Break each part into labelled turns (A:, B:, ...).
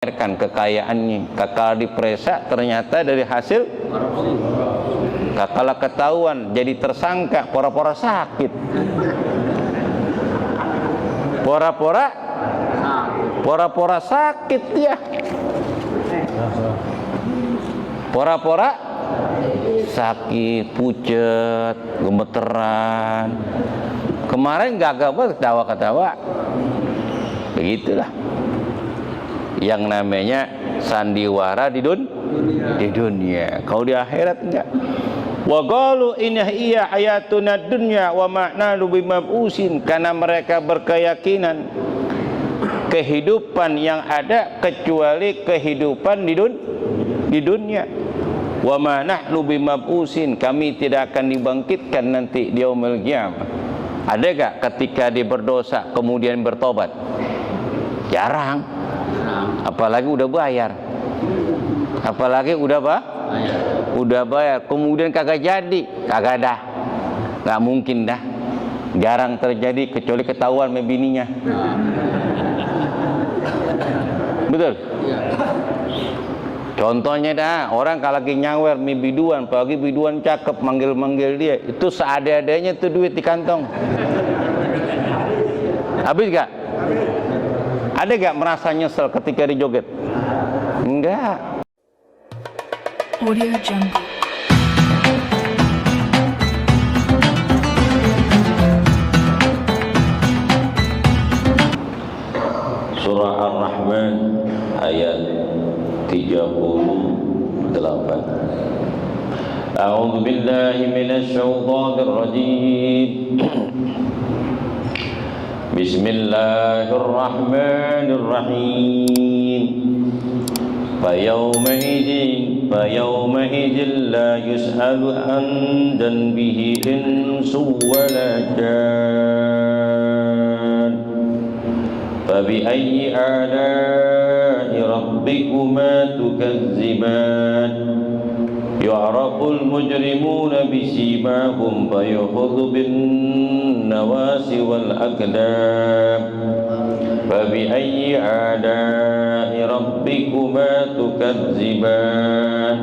A: kekayaannya. Kakala diperiksa ternyata dari hasil kakala ketahuan jadi tersangka, pora-pora sakit, pora-pora sakit dia, pora-pora sakit, pucet, gemeteran. Kemarin gagal banget ketawa-ketawa. Begitulah yang namanya sandiwara di dunia. Kalau di akhirat enggak. Wa qalu inna hiya hayatuna dunya wa ma'na bimab'usin, karena mereka berkeyakinan kehidupan yang ada kecuali kehidupan di dunia. Wa ma nahnu bimab'usin, kami tidak akan dibangkitkan nanti di yaumil qiyamah. Ada enggak ketika dia berdosa kemudian bertobat? Jarang. Apalagi udah bayar, apalagi udah bayar kemudian kagak jadi, kagak dah, nggak mungkin dah, jarang terjadi kecuali ketahuan sama bininya. Betul. Contohnya dah, orang kalau lagi nyawer mi biduan, apalagi biduan cakep, manggil dia, itu seada-adanya tuh duit di kantong. Habis gak? Ada gak merasa nyesel ketika dijoget? Enggak.
B: Audio Jungle.
A: Surah Ar-Rahman ayat 38. A'udzu billahi minasy syaithanir rajim. Bismillahirrahmanirrahim. فيومئذ لا يسأل عن ذنبه إنس ولا جان فبأي آلاء ربكما تكذبان يعرف المجرمون بسيماهم فيؤخذ بالنواصي والأقدام فبأي آلاء ربكما تكذبان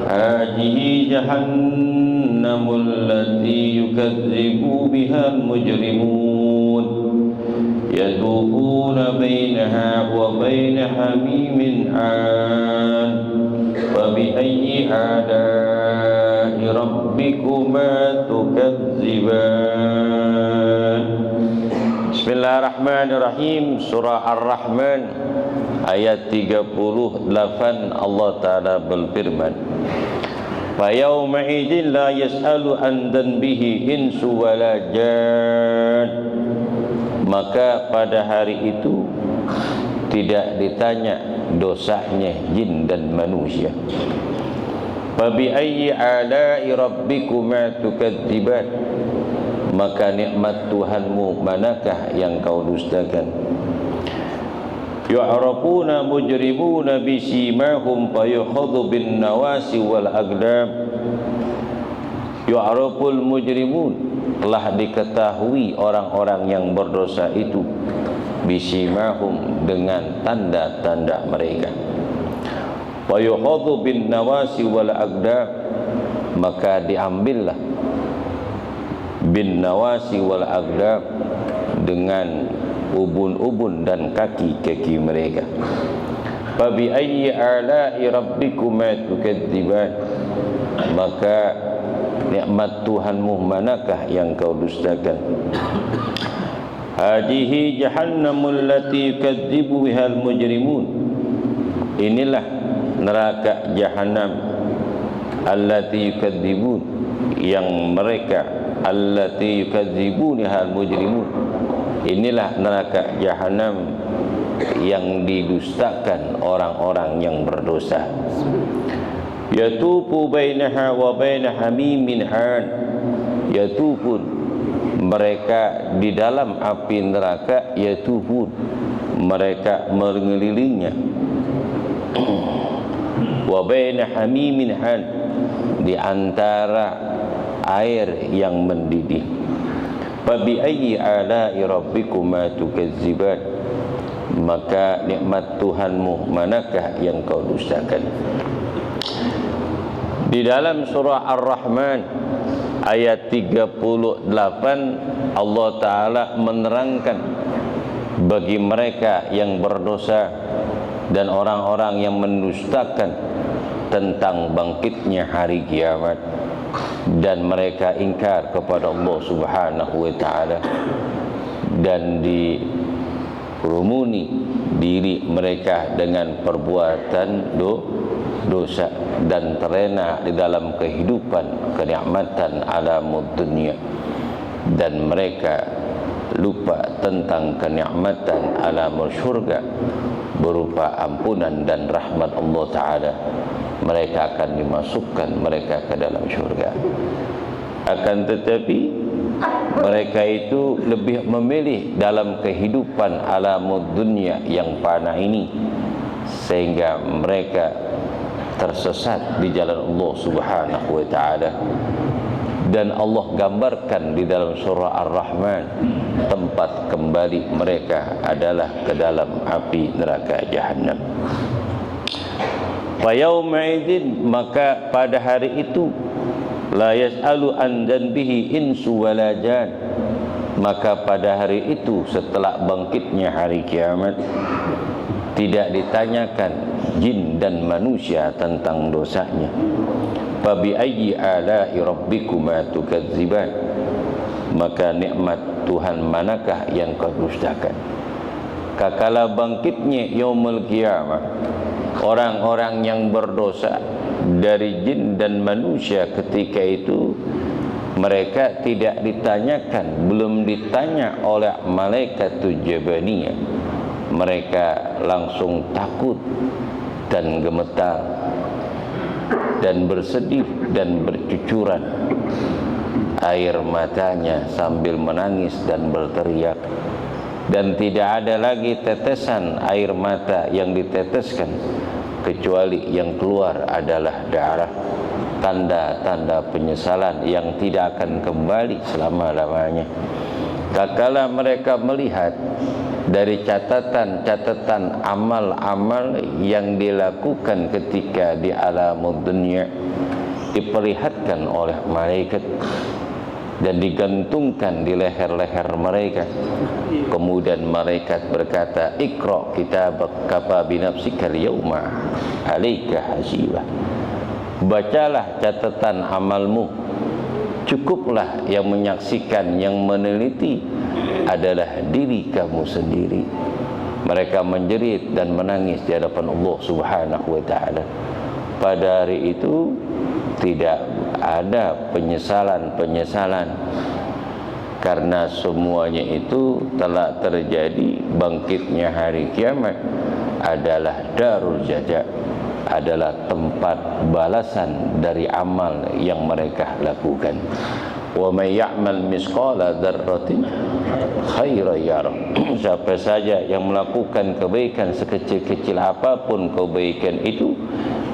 A: هذه جهنم التي يكذب بها المجرمون يذوقون بينها وبين حميم آن فبأي آلاء ربكما تكذبان. Bismillahirrahmanirrahim. Surah Ar-Rahman ayat 38 Allah Ta'ala berfirman, Fa yawma idzin la yas'alu an dhanbihi insu wala jan. Maka pada hari itu tidak ditanya dosanya jin dan manusia. Fa bi ayyi ala'i rabbikuma tukadziban. Maka nikmat Tuhanmu manakah yang kau dustakan? Yu'rafuna mujrimuna bisimahum fayukhadhu bin nawasi wal aqdam. Yu'raful mujrimun, telah diketahui orang-orang yang berdosa itu, bisimahum, dengan tanda-tanda mereka. Fayukhadhu bin nawasi wal aqdam, maka diambillah bin nawasi wal aqdam, dengan ubun-ubun dan kaki-kaki mereka. Fa bi ayyi ala'i rabbikuma tukadziban. Maka nikmat Tuhanmu manakah yang kau dustakan? Hadihi jahannamul lati yukadzibu bihal mujrimun. Inilah neraka jahanam allati yukadzibun, yang mereka allati yukadzibunihal mujrimun. Inilah neraka jahanam yang didustakan orang-orang yang berdosa. Yatufu bainaha wa baina hamimin an. Yatufun, mereka di dalam api neraka. Yatufun, mereka mengelilinginya. Wa baina hamimin an, di antara air yang mendidih. Fa bi ayyi ala'i rabbikuma tukadziban. maka nikmat Tuhanmu manakah yang kau dustakan? Di dalam surah Ar-Rahman ayat 38 Allah Ta'ala menerangkan bagi mereka yang berdosa dan orang-orang yang mendustakan tentang bangkitnya hari kiamat, dan mereka ingkar kepada Allah Subhanahu wa Ta'ala dan dikerumuni diri mereka dengan perbuatan dosa dan terlena di dalam kehidupan kenikmatan alamud dunia, dan mereka lupa tentang kenikmatan alamul syurga berupa ampunan dan rahmat Allah Ta'ala. Mereka akan dimasukkan mereka ke dalam syurga. Akan tetapi mereka itu lebih memilih dalam kehidupan alamud dunia yang fana ini, sehingga mereka tersesat di jalan Allah Subhanahu wa Ta'ala. Dan Allah gambarkan di dalam surah Ar-Rahman, tempat kembali mereka adalah ke dalam api neraka Jahannam. Fa yauma idzin, maka pada hari itu, la yas'alu an dzanbihi insu wala jan, maka pada hari itu setelah bangkitnya hari kiamat tidak ditanyakan jin dan manusia tentang dosanya. Fa bi ayyi ala'i rabbikuma tukadziban, maka nikmat Tuhan manakah yang kau dustakan? Kakala bangkitnya yaumul kiamah, orang-orang yang berdosa dari jin dan manusia ketika itu mereka tidak ditanyakan, belum ditanya oleh malaikat Jabaniyah. Mereka langsung takut dan gemetar dan bersedih dan bercucuran air matanya sambil menangis dan berteriak, dan tidak ada lagi tetesan air mata yang diteteskan, kecuali yang keluar adalah darah, tanda-tanda penyesalan yang tidak akan kembali selama-lamanya. Tatkala mereka melihat dari catatan-catatan amal-amal yang dilakukan ketika di alamud dunia, diperlihatkan oleh malaikat dan digantungkan di leher-leher mereka. Kemudian malaikat berkata, Iqra kitabak kafa binafsikal yawma alaika hasibah, bacalah catatan amalmu, cukuplah yang menyaksikan, yang meneliti adalah diri kamu sendiri. Mereka menjerit dan menangis di hadapan Allah Subhanahu wa Ta'ala. Pada hari itu tidak ada penyesalan-penyesalan, karena semuanya itu telah terjadi. Bangkitnya hari kiamat adalah darul jaza, adalah tempat balasan dari amal yang mereka lakukan. Wa may ya'mal misqala dzarratin khairan yarah, siapa saja yang melakukan kebaikan sekecil-kecil apapun kebaikan itu,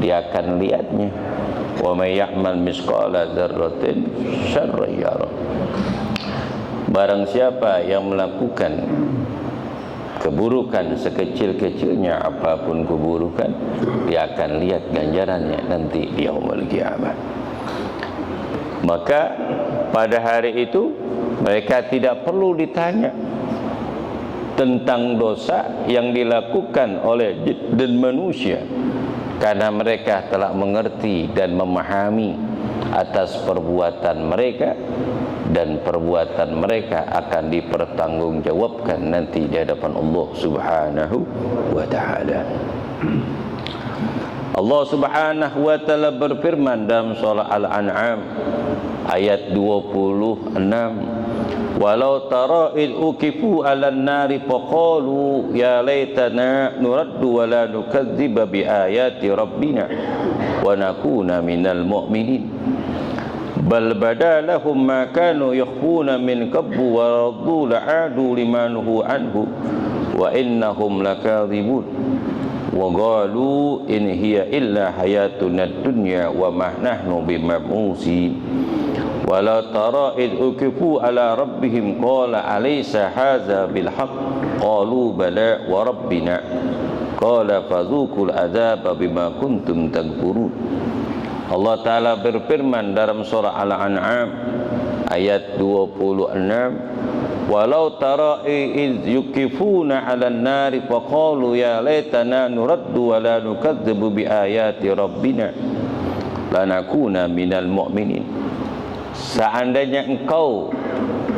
A: dia akan lihatnya. Wa may ya'mal misqala dzarratin syarran yarah, barang siapa yang melakukan keburukan sekecil-kecilnya apapun keburukan, dia akan lihat ganjarannya nanti di yaumul kiamat. Maka pada hari itu mereka tidak perlu ditanya tentang dosa yang dilakukan oleh jin dan manusia, karena mereka telah mengerti dan memahami atas perbuatan mereka, dan perbuatan mereka akan dipertanggungjawabkan nanti di hadapan Allah Subhanahu wa Ta'ala. Allah Subhanahu wa Ta'ala berfirman dalam surah Al-An'am ayat 26, walau tara id ukifu 'alan nari faqalu ya laitana nuraddu wa la nukadziba bi ayati rabbina wa nakuna minal mu'minin bal badalahum ma kanu yakhfuna min qablu wa raddu la'adu limanhu anhu wa innahum lakadzibun wa qalu in hiya illa hayatuna dunya wa ma nahnu bimab'usin walau tara id ukifu ala rabbihim qala alaysa hadza bil haqq qalu bala wa rabbina qala fadzuqul adzaba bima kuntum takfurun. Allah Ta'ala berfirman dalam surah Al-An'am ayat 26, walau tara iz yukifuna 'alan nari faqalu ya laitana nuraddu wa la nukadzibu bi ayati rabbina lanakuna minal mu'minin. Seandainya engkau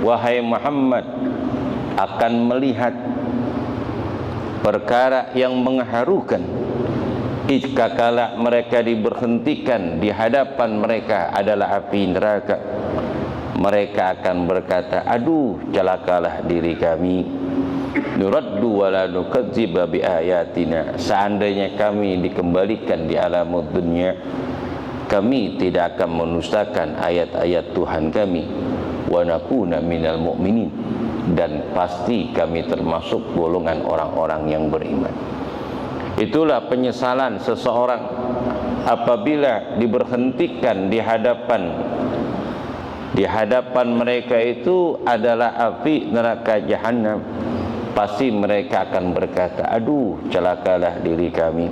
A: wahai Muhammad akan melihat perkara yang mengharukan jika kala mereka diberhentikan di hadapan mereka adalah api neraka, mereka akan berkata, aduh celakalah diri kami, nuraddu wa la nukadziba bi ayatina, seandainya kami dikembalikan di alam dunia kami tidak akan menustakan ayat-ayat Tuhan kami, wa nakuna minal mu'minin, dan pasti kami termasuk golongan orang-orang yang beriman. Itulah penyesalan seseorang apabila diberhentikan di hadapan mereka itu adalah api neraka jahanam. Pasti mereka akan berkata, aduh celakalah diri kami,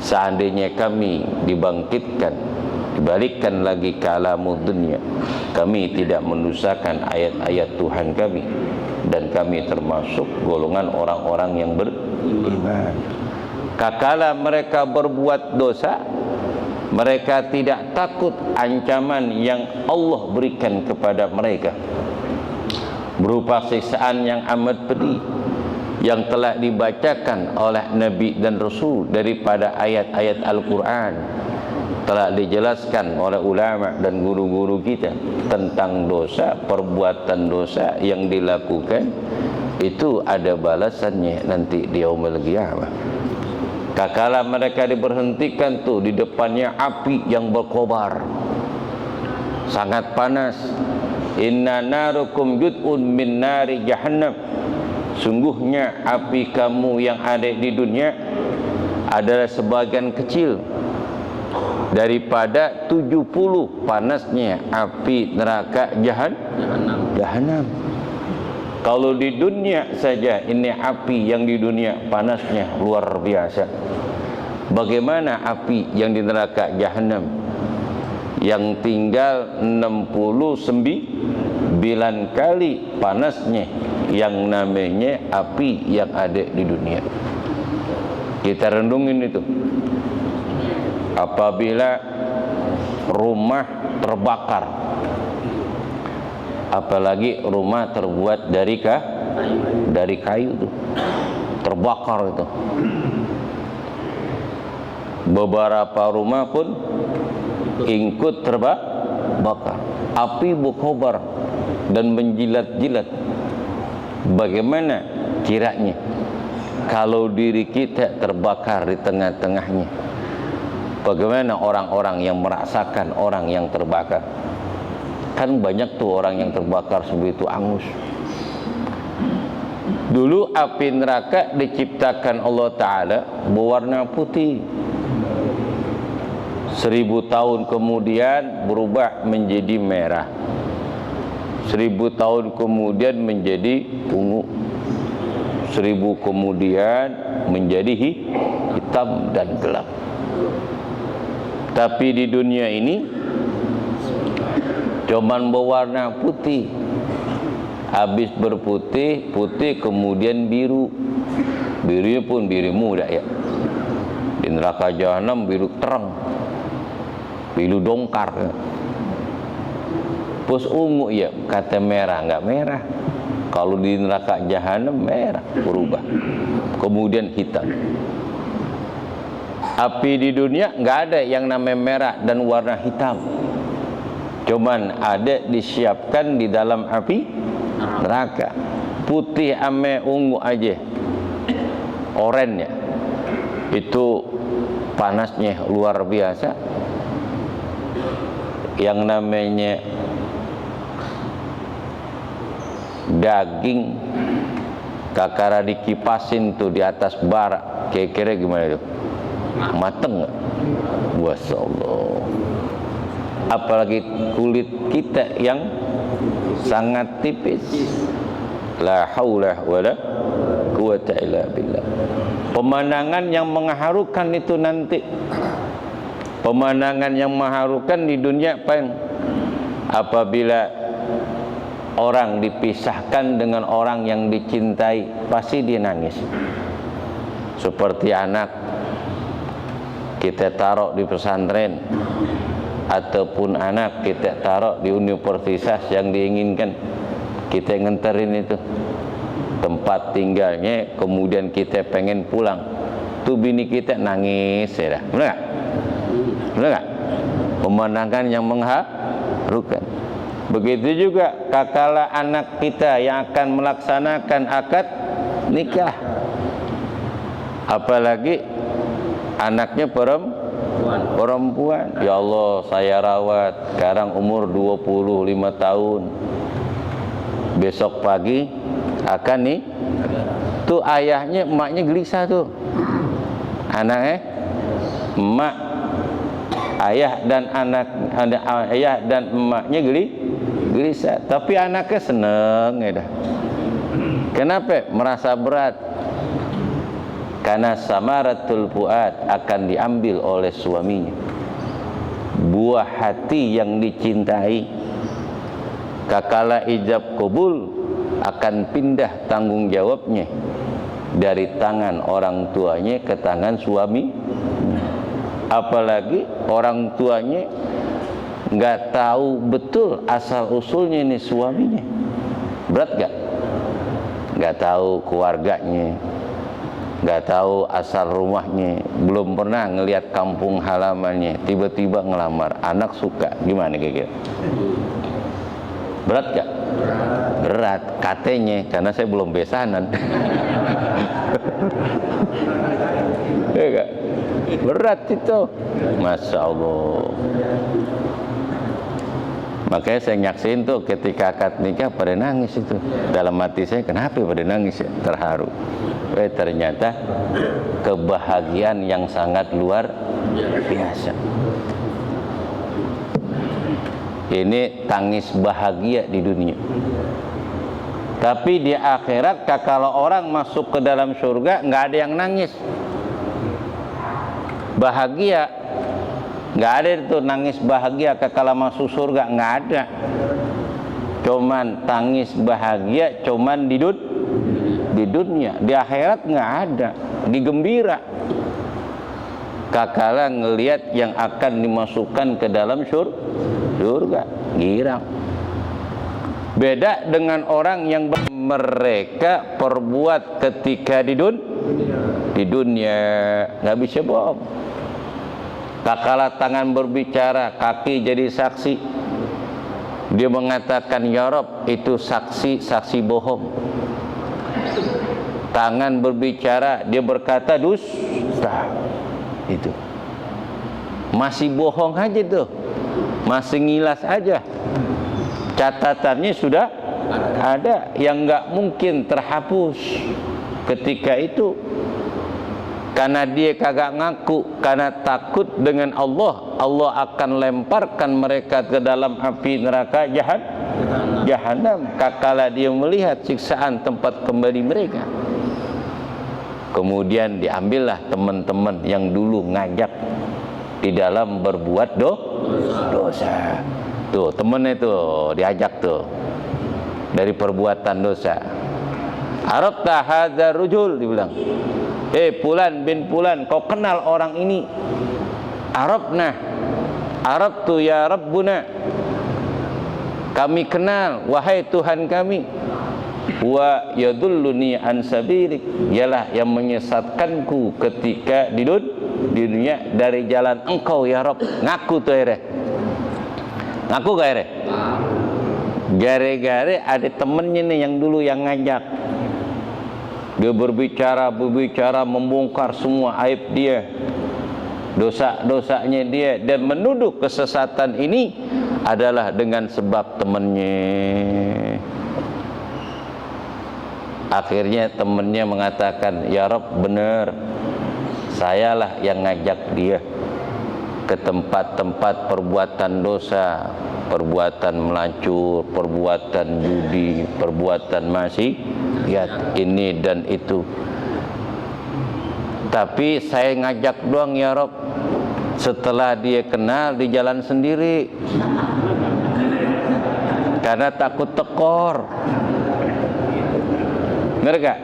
A: seandainya kami dibangkitkan, dibalikkan lagi ke alam dunia, kami tidak mendustakan ayat-ayat Tuhan kami, dan kami termasuk golongan orang-orang yang beriman. Kakala mereka berbuat dosa, mereka tidak takut ancaman yang Allah berikan kepada mereka berupa siksaan yang amat pedih yang telah dibacakan oleh Nabi dan Rasul daripada ayat-ayat Al-Quran. Telah dijelaskan oleh ulama dan guru-guru kita tentang dosa, perbuatan dosa yang dilakukan itu ada balasannya nanti di yaumul qiyamah. Kakala mereka diberhentikan tuh di depannya api yang berkobar, sangat panas. Inna narukum jud'un min nari jahannam, sungguhnya api kamu yang ada di dunia adalah sebagian kecil daripada 70 panasnya api neraka jahanam. Kalau di dunia saja ini api yang di dunia panasnya luar biasa, bagaimana api yang di neraka jahanam yang tinggal 69 kali panasnya yang namanya api yang ada di dunia. Kita rendungin itu. Apabila rumah terbakar, apalagi rumah terbuat dari kayu itu, terbakar itu. Beberapa rumah pun ikut terbakar. Api berkobar dan menjilat-jilat. Bagaimana kiranya kalau diri kita terbakar di tengah-tengahnya? Bagaimana orang-orang yang merasakan orang yang terbakar? Kan banyak tuh orang yang terbakar sebegitu angus. Dulu api neraka diciptakan Allah Ta'ala berwarna putih. 1000 tahun kemudian berubah menjadi merah. 1000 tahun kemudian menjadi ungu. 1000 kemudian menjadi hitam dan gelap. Tapi di dunia ini cuman berwarna putih. Habis berputih, putih kemudian biru. Birunya pun biru muda ya. Di neraka jahanam biru terang, biru dongkar. Terus ungu ya, kata merah, enggak merah. Kalau di neraka jahanam merah berubah, kemudian hitam. Api di dunia enggak ada yang namanya merah dan warna hitam. Cuman ada disiapkan di dalam api neraka. Putih ame ungu aja, oranye, itu panasnya luar biasa. Yang namanya daging kakara dikipasin tuh di atas bara, kira-kira gimana itu? Mateng nggak? Masya Allah. apalagi kulit kita yang sangat tipis. La haula wala quwata illa billah. Pemandangan yang mengharukan itu nanti, pemandangan yang mengharukan di dunia apabila orang dipisahkan dengan orang yang dicintai, pasti dia nangis. Seperti anak kita taruh di pesantren, ataupun anak kita taruh di universitas yang diinginkan, kita nganterin itu tempat tinggalnya, kemudian kita pengen pulang, tuh bini kita nangis, ya, benar nggak? Benar nggak? Pemandangan yang mengharukan. Begitu juga kakala anak kita yang akan melaksanakan akad nikah, apalagi anaknya perempuan. Ya Allah, saya rawat sekarang umur 25 tahun, besok pagi akan nih, tuh ayahnya emaknya gelisah tuh, anaknya emak, ayah dan anak, ayah dan emaknya gelisah, tapi anaknya seneng ya dah. Kenapa? Merasa berat. Karena samaratul fuad akan diambil oleh suaminya. Buah hati yang dicintai, kakala ijab kabul, akan pindah tanggung jawabnya dari tangan orang tuanya ke tangan suami. Apalagi orang tuanya nggak tahu betul asal usulnya ini suaminya, berat gak? Nggak tahu keluarganya, nggak tahu asal rumahnya, belum pernah ngelihat kampung halamannya, tiba-tiba ngelamar, anak suka, gimana kira-kira? Berat gak? Berat, katanya, karena saya belum besanan. Ya gak? Berat itu, Masya Allah. Makanya saya nyaksin tuh ketika akad nikah pada nangis itu. Dalam hati saya, kenapa pada nangis ya? Terharu. Ternyata kebahagiaan yang sangat luar biasa. Ini tangis bahagia di dunia. Tapi di akhirat, kalau orang masuk ke dalam surga, nggak ada yang nangis. Bahagia, nggak ada itu nangis bahagia kalau masuk surga, nggak ada. Cuman tangis bahagia, cuman di dunia. Di akhirat nggak ada, digembira. Kakala ngelihat yang akan dimasukkan ke dalam surga, girang. Beda dengan orang yang mereka perbuat ketika di dunia, nggak bisa bohong. Kakala tangan berbicara, kaki jadi saksi. Dia mengatakan ya Rob, itu saksi bohong. Tangan berbicara, dia berkata dusta. Itu masih bohong aja tuh, masih ngilas aja. Catatannya sudah ada yang nggak mungkin terhapus ketika itu, karena dia kagak ngaku, karena takut dengan Allah. Allah akan lemparkan mereka ke dalam api neraka jahanam. Kakala dia melihat siksaan tempat kembali mereka. Kemudian diambillah teman-teman yang dulu ngajak di dalam berbuat dosa. Tuh temennya tuh diajak tuh dari perbuatan dosa. Arabta hadzal rujul, dibilang, Fulan bin Fulan, kau kenal orang ini? Arabtu ya Rabbuna, kami kenal wahai Tuhan kami. Wa yadulluni an sabilik, ialah yang menyesatkanku ketika di dunia dari jalan engkau ya Rabb. Ngaku tuh akhirnya, ngaku gak akhirnya? Gara-gara ada temennya nih yang dulu yang ngajak. Dia berbicara membongkar semua aib dia, dosa-dosanya dia, dan menuduh kesesatan ini adalah dengan sebab temannya. Akhirnya temannya mengatakan, ya Rob, benar, sayalah yang ngajak dia. ke tempat-tempat perbuatan dosa, perbuatan melacur, perbuatan judi, perbuatan maksiat, ini dan itu. Tapi saya ngajak doang ya Rob. Setelah dia kenal, di jalan sendiri karena takut tekor. Ngerti gak?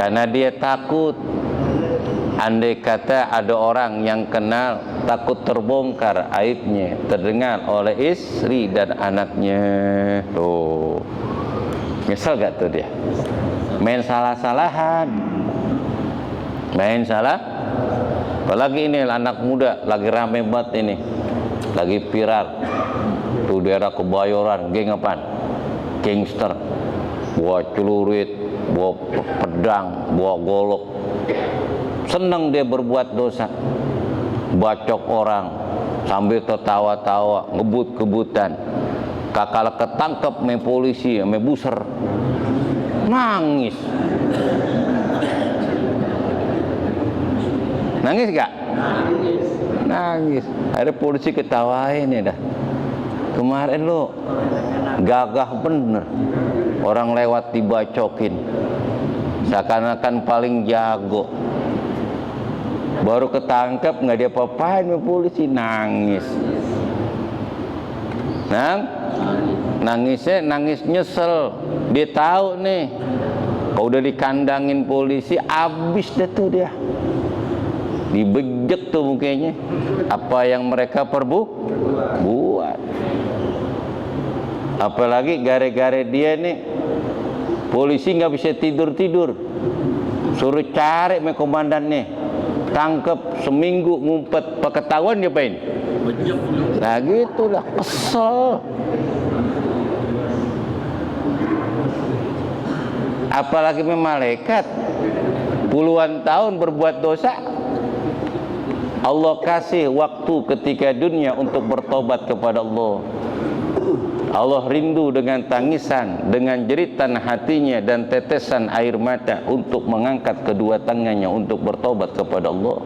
A: Karena dia takut, andai kata ada orang yang kenal, takut terbongkar aibnya, terdengar oleh istri dan anaknya. Tuh, nyesel gak tuh dia? Main salah-salahan, main salah. Apalagi ini anak muda lagi rame banget ini, lagi viral tuh daerah Kebayoran, geng apaan? Gangster, bawa celurit, bawa pedang, bawa golok, senang dia berbuat dosa, bacok orang sambil tertawa-tawa, ngebut-kebutan. Kakak ketangkep sama polisi, sama buser, nangis. Nangis gak? Nangis. Ada polisi ketawain ya dah. Kemarin lo gagah bener, orang lewat dibacokin, seakan-akan paling jago. Baru ketangkep nggak dia apa-apain sama polisi, nangis. Nangisnya nangis nyesel. Dia tahu nih, kalau udah dikandangin polisi, abis dah tuh dia. Dibejek tuh mukanya. Apa yang mereka buat. Apalagi gara-gara dia nih, polisi nggak bisa tidur-tidur. Suruh cari sama komandannya, tangkep seminggu ngumpet, ketahuan diapain? Nah gitulah, kesel. Apalagi malaikat puluhan tahun berbuat dosa, Allah kasih waktu ketika dunia untuk bertobat kepada Allah. Allah rindu dengan tangisan, dengan jeritan hatinya dan tetesan air mata untuk mengangkat kedua tangannya untuk bertobat kepada Allah.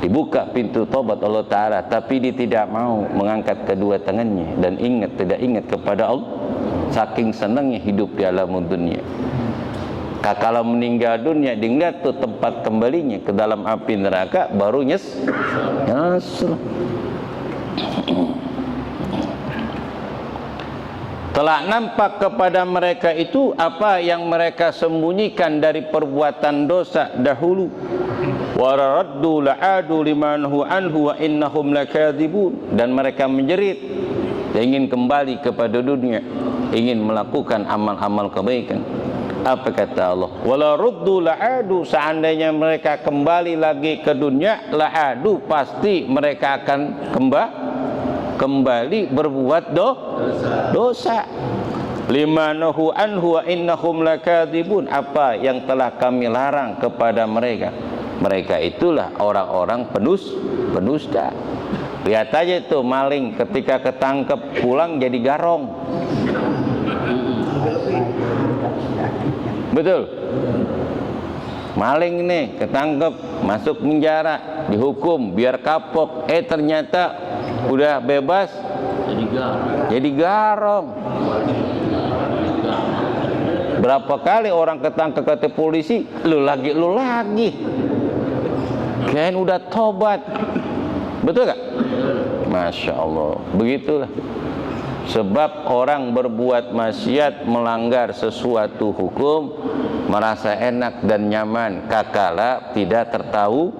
A: Dibuka pintu tobat Allah Ta'ala, tapi dia tidak mau mengangkat kedua tangannya dan tidak ingat kepada Allah, saking senangnya hidup di alam dunia. Kalau meninggal dunia, dilihat tuh tempat kembalinya ke dalam api neraka, baru nyesel. Telah nampak kepada mereka itu apa yang mereka sembunyikan dari perbuatan dosa dahulu. Wa raddu la'adu limanhu anhu wa innahum lakadzibun. Dan mereka menjerit, ingin kembali kepada dunia, ingin melakukan amal-amal kebaikan. Apa kata Allah? Wala ruddu la'adu, seandainya mereka kembali lagi ke dunia, la'adu, pasti mereka akan kembali berbuat dosa. Limanahu anhu wa innahum lakadzibun, apa yang telah kami larang kepada mereka. Mereka itulah orang-orang pendusta. Lihat aja itu maling ketika ketangkep pulang jadi garong. Betul? Maling nih ketangkep masuk penjara, dihukum biar kapok, ternyata udah bebas jadi garong. Berapa kali orang ketangkep kata polisi, lu lagi kirain udah tobat. Betul gak? Masya Allah, begitulah. Sebab orang berbuat maksiat, melanggar sesuatu hukum, merasa enak dan nyaman, kakala tidak ketahuan.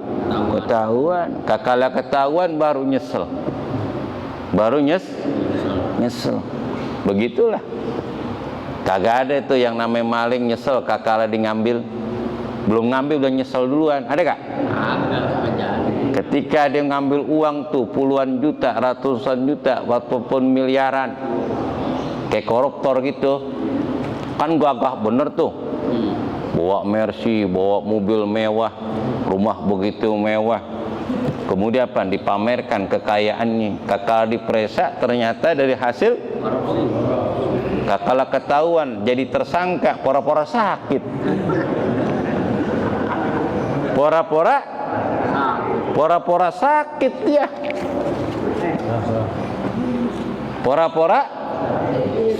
A: Kakala ketahuan baru nyesel. Begitulah. Kagak ada itu yang namanya maling nyesel kakala ngambil. Belum ngambil udah nyesel duluan. Ada gak? Ketika dia ngambil uang tuh puluhan juta, ratusan juta, walaupun miliaran, kayak koruptor gitu, kan gagah bener tuh. Bawa Mercy, bawa mobil mewah, rumah begitu mewah. Kemudian apa? Dipamerkan kekayaannya. Kakala diperiksa, ternyata dari hasil kakala ketahuan, jadi tersangka, pura-pura sakit. Pora-pora sakit dia. Pora-pora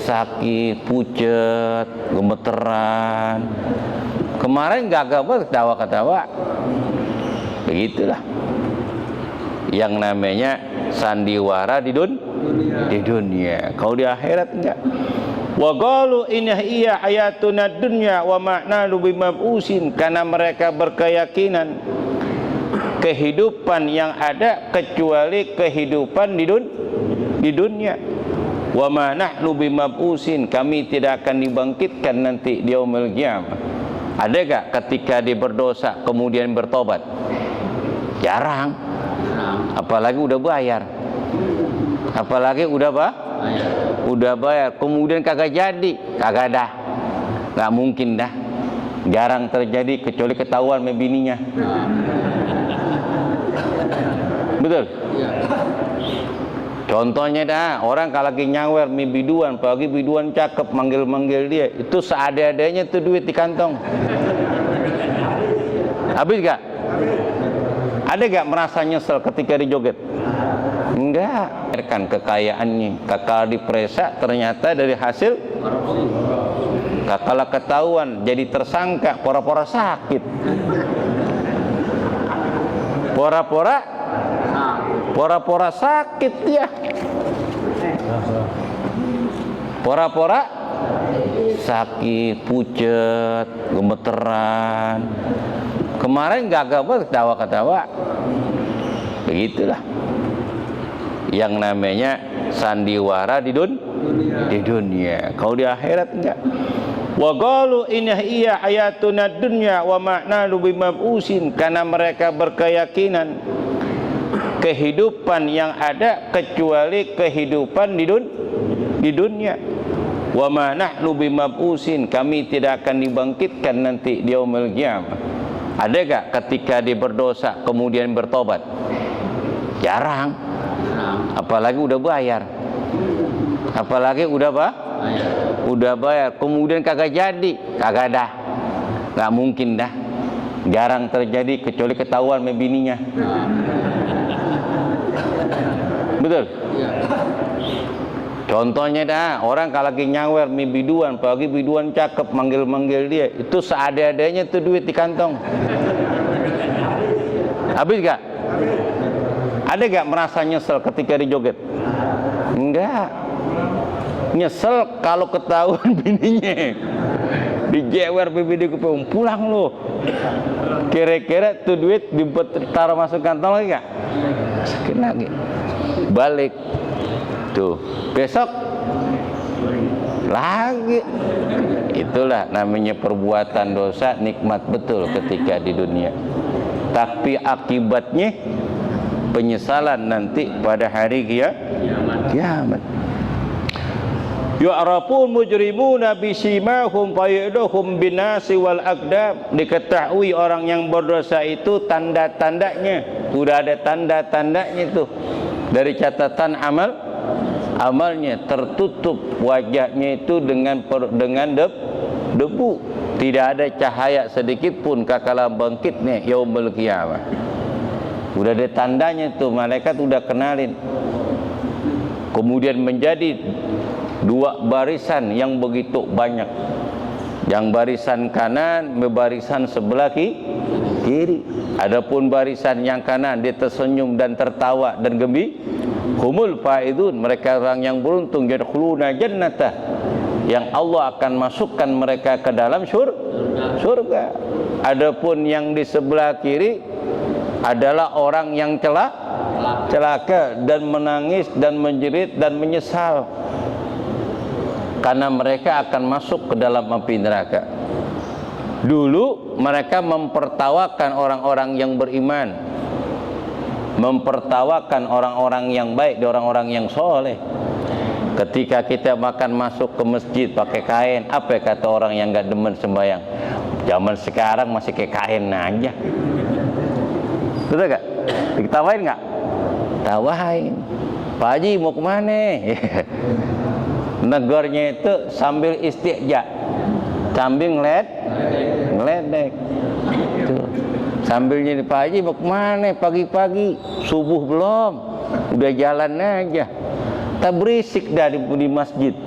A: sakit, pucet, gemeteran. Kemarin gagal banget ketawa-ketawa. Begitulah yang namanya sandiwara di dunia. Kalau di akhirat enggak. Wa qalu inna hiya hayatuna dunya wa ma'na bimab'usin, karena mereka berkeyakinan kehidupan yang ada kecuali kehidupan di dunia. Wa ma nahnu bimab'usin, kami tidak akan dibangkitkan nanti di yaumil qiyamah. Ada gak ketika dia berdosa kemudian bertobat? Jarang. Apalagi udah bayar. Apalagi udah bayar kemudian kagak jadi, kagak dah. Gak mungkin dah. Jarang terjadi kecuali ketahuan sama bininya. Betul? Contohnya dah, orang kalau lagi nyawer biduan, pagi biduan cakep manggil-manggil dia, itu seada-adanya tuh duit di kantong. Habis gak? Ada gak merasa nyesel ketika dijoget? Enggak. Kan kekayaannya, kakak diperiksa ternyata dari hasil kakak ketahuan jadi tersangka, pora-pora sakit. Pora-pora sakit dia. Pora-pora sakit, pucet, gemeteran. Kemarin gagal banget ketawa-ketawa. Begitulah yang namanya sandiwara di dunia. Kalau di akhirat enggak. Wa qalu inna hiya hayatuna dunya wa ma'na bimab'usin, karena mereka berkeyakinan kehidupan yang ada kecuali kehidupan di dunia. Wa ma nahnu bimab'usin, kami tidak akan dibangkitkan nanti di yaumil qiyamah. Ada gak ketika dia berdosa kemudian bertobat? Jarang. Apalagi udah bayar. Apalagi udah bayar kemudian kagak jadi, kagak dah. Gak mungkin dah. Jarang terjadi kecuali ketahuan sama bininya. Betul? Contohnya dah, orang kalau lagi nyawer biduan, pagi biduan cakep manggil-manggil dia, itu seada-adanya tuh duit di kantong. Habis gak? Ada gak merasa nyesel ketika dijoget? Enggak. Nyesel kalau ketahuan bininya dijewer bini kuping, pulang lo. Kira-kira tuh duit ditaruh masuk kantong lagi gak? Sakit lagi. Balik. Tuh, besok lagi. Itulah namanya perbuatan dosa, nikmat betul ketika di dunia. Tapi akibatnya penyesalan nanti pada hari kiamat. Yu'raful mujrimuna bisimahum fayuduhum binasi wal aqdam. Diketahui orang yang berdosa itu tanda-tandanya. Udah ada tanda-tandanya itu. Dari catatan amalnya tertutup wajahnya itu dengan debu. Tidak ada cahaya sedikit pun kakala bangkitnya yaumul qiyamah. Udah ada tandanya tuh, malaikat udah kenalin. Kemudian menjadi dua barisan yang begitu banyak. Yang barisan kanan barisan sebelah kiri. Adapun barisan yang kanan dia tersenyum dan tertawa dan gembira. Humul faizun, mereka orang yang beruntung, yadkhuluna jannata, yang Allah akan masukkan mereka ke dalam surga. Adapun yang di sebelah kiri adalah orang yang celaka dan menangis dan menjerit dan menyesal karena mereka akan masuk ke dalam api neraka. Dulu mereka mempertawakan orang-orang yang beriman, mempertawakan orang-orang yang baik, orang-orang yang soleh. Ketika kita makan masuk ke masjid pakai kain, apa kata orang yang gak demen sembahyang? Zaman sekarang masih kayak kain aja. Betul gak? Diketawain gak? Tawain. Pak Haji mau kemana? Negornya itu sambil istiqja, sambil ngeledek. Tuh. Sambil jadi Pak Haji mau kemana pagi-pagi, subuh belum, udah jalan aja. Tak berisik dah di masjid.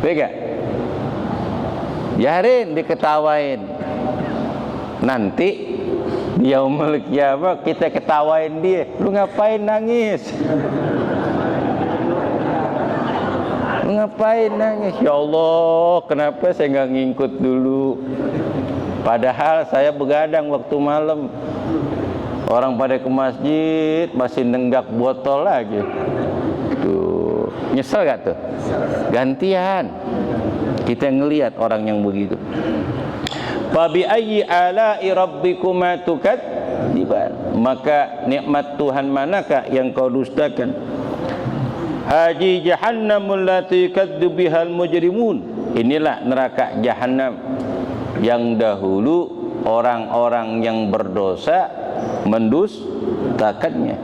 A: Bega. Biarin diketawain. Nanti dia yaumul qiyamah kita ketawain dia. Lu ngapain nangis? Lu ngapain nangis? Ya Allah, kenapa saya nggak ngikut dulu? Padahal saya begadang waktu malam. Orang pada ke masjid masih nenggak botol lagi. Tuh, nyesel gak tuh? Gantian. Kita ngelihat orang yang begitu. Fa bi ayyi ala'i rabbikuma tukadziban? Maka nikmat Tuhan manakah yang kau dustakan? Haji jahannamul lati yukadzibu bihal mujrimun. Inilah neraka jahanam yang dahulu orang-orang yang berdosa mendustakannya.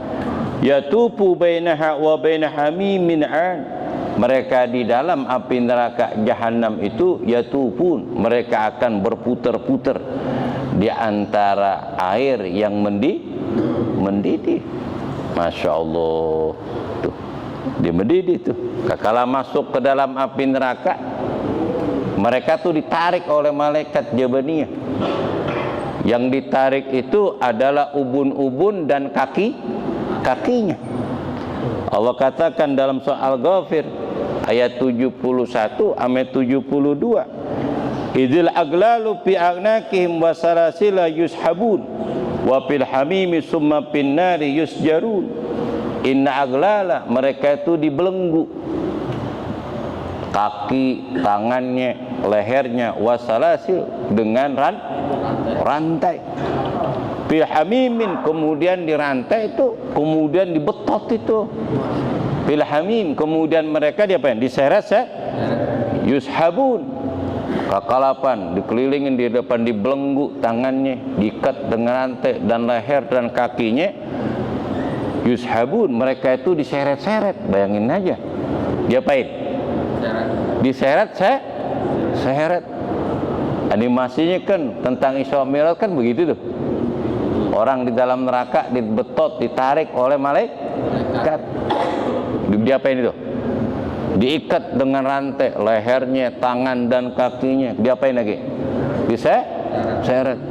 A: Yatufu bainaha wa baina hamimin an. Mereka di dalam api neraka jahanam itu yatufun, mereka akan berputar-putar di antara air yang mendidih. Masya Allah, tuh dia mendidih tuh. Kala masuk ke dalam api neraka, mereka tuh ditarik oleh malaikat Jabaniyah. Yang ditarik itu adalah ubun-ubun dan kakinya. Allah katakan dalam surah Al-Ghafir ayat 71 sampai 72, Idzil aglalu fi a'naqihim wa sarasila yushabun wa fil hamimi summa fin nari yusjarun. Inna aglala, mereka itu dibelenggu kaki, tangannya, lehernya, wasalasil dengan rantai. Fi hamimin, kemudian dirantai itu, kemudian dibetot itu. Fil hamim, kemudian mereka diapain? Diseret yushabun, kekalapan, dikelilingin di depan, dibelenggu tangannya, diikat dengan rantai dan leher dan kakinya. Yushabun, mereka itu diseret-seret. Bayangin aja, diapain? Diseret seret. Animasinya kan tentang Isra Mi'raj kan begitu tuh. Orang di dalam neraka dibetot, ditarik oleh malaikat. Diapain itu? Diikat dengan rantai, lehernya, tangan dan kakinya. Diapain lagi? Diseret.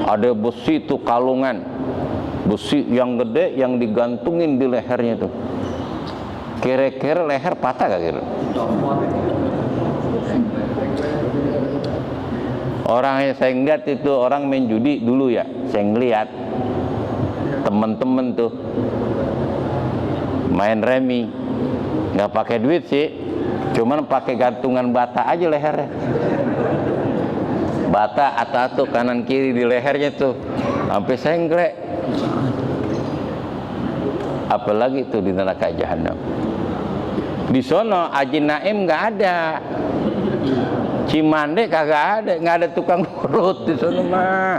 A: Ada besi itu kalungan, besi yang gede yang digantungin di lehernya tuh. Kira-kira leher patah gak kira? Orang yang saya ngeliat itu orang main judi dulu ya, saya ngeliat temen-temen tuh main remi, nggak pakai duit sih, cuman pakai gantungan bata aja lehernya, bata atau kanan kiri di lehernya tuh, sampai sengklek. Apalagi tuh di neraka jahanam. Di sono Haji Naim nggak ada. Cimande kagak ada, nggak ada tukang urut di sana mah.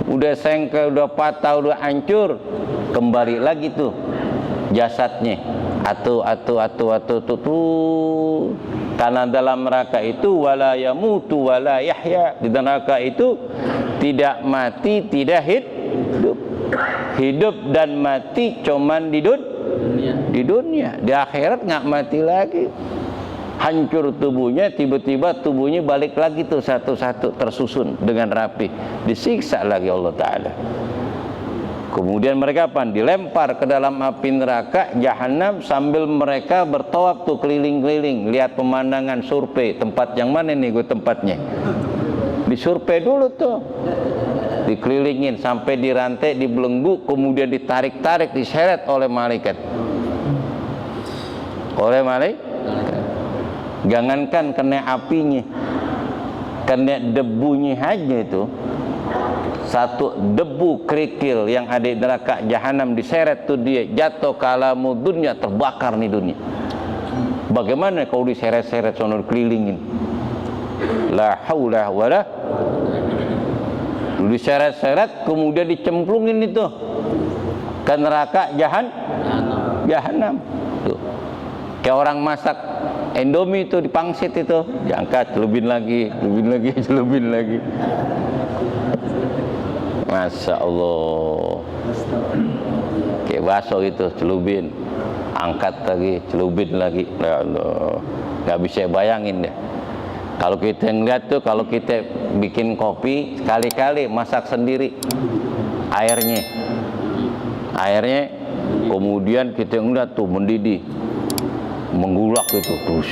A: Udah sengkel, udah patah, udah hancur, kembali lagi tuh jasadnya. Atu. Karena dalam neraka itu wala yamutu wala yahya. Di neraka itu tidak mati, tidak hidup. Hidup dan mati cuman di dunia. Di akhirat nggak mati lagi. Hancur tubuhnya, tiba-tiba tubuhnya balik lagi tuh satu-satu tersusun dengan rapi, disiksa lagi Allah Ta'ala. Kemudian mereka apa? Dilempar ke dalam api neraka jahanam sambil mereka bertawaf tuh keliling-keliling, lihat pemandangan, survei tempat yang mana nih gue tempatnya. Disurvei dulu tuh, dikelilingin sampai dirantai, dibelenggu, kemudian ditarik-tarik, diseret oleh malaikat. Jangankan kena apinya, kena debunya aja itu. Satu debu kerikil yang ada di neraka jahanam diseret tuh dia jatuh kalamu dunia, terbakar nih dunia. Bagaimana kalau diseret-seret sono kelilingin? La haula wala. Diseret-seret kemudian dicemplungin itu ke neraka jahanam. Tuh. Kayak orang masak Indomie itu dipangsit itu, diangkat, celupin lagi, celupin lagi. Masya Allah. Kayak bakso itu, celupin, angkat lagi, celupin lagi. Ya Allah, nggak bisa bayangin deh. Kalau kita ngeliat tuh, kalau kita bikin kopi, sekali-kali masak sendiri airnya, kemudian kita ngeliat tuh mendidih, menggulak itu, terus.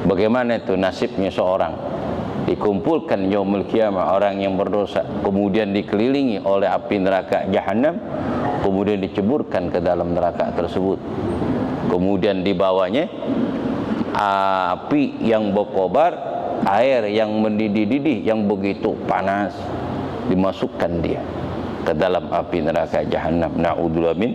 A: Bagaimana itu nasibnya seorang? Dikumpulkan yaumul qiyamah orang yang berdosa, kemudian dikelilingi oleh api neraka Jahannam, kemudian diceburkan ke dalam neraka tersebut, kemudian dibawanya api yang berkobar, air yang mendidih-didih yang begitu panas, dimasukkan dia ke dalam api neraka Jahannam. Na'udzubillah min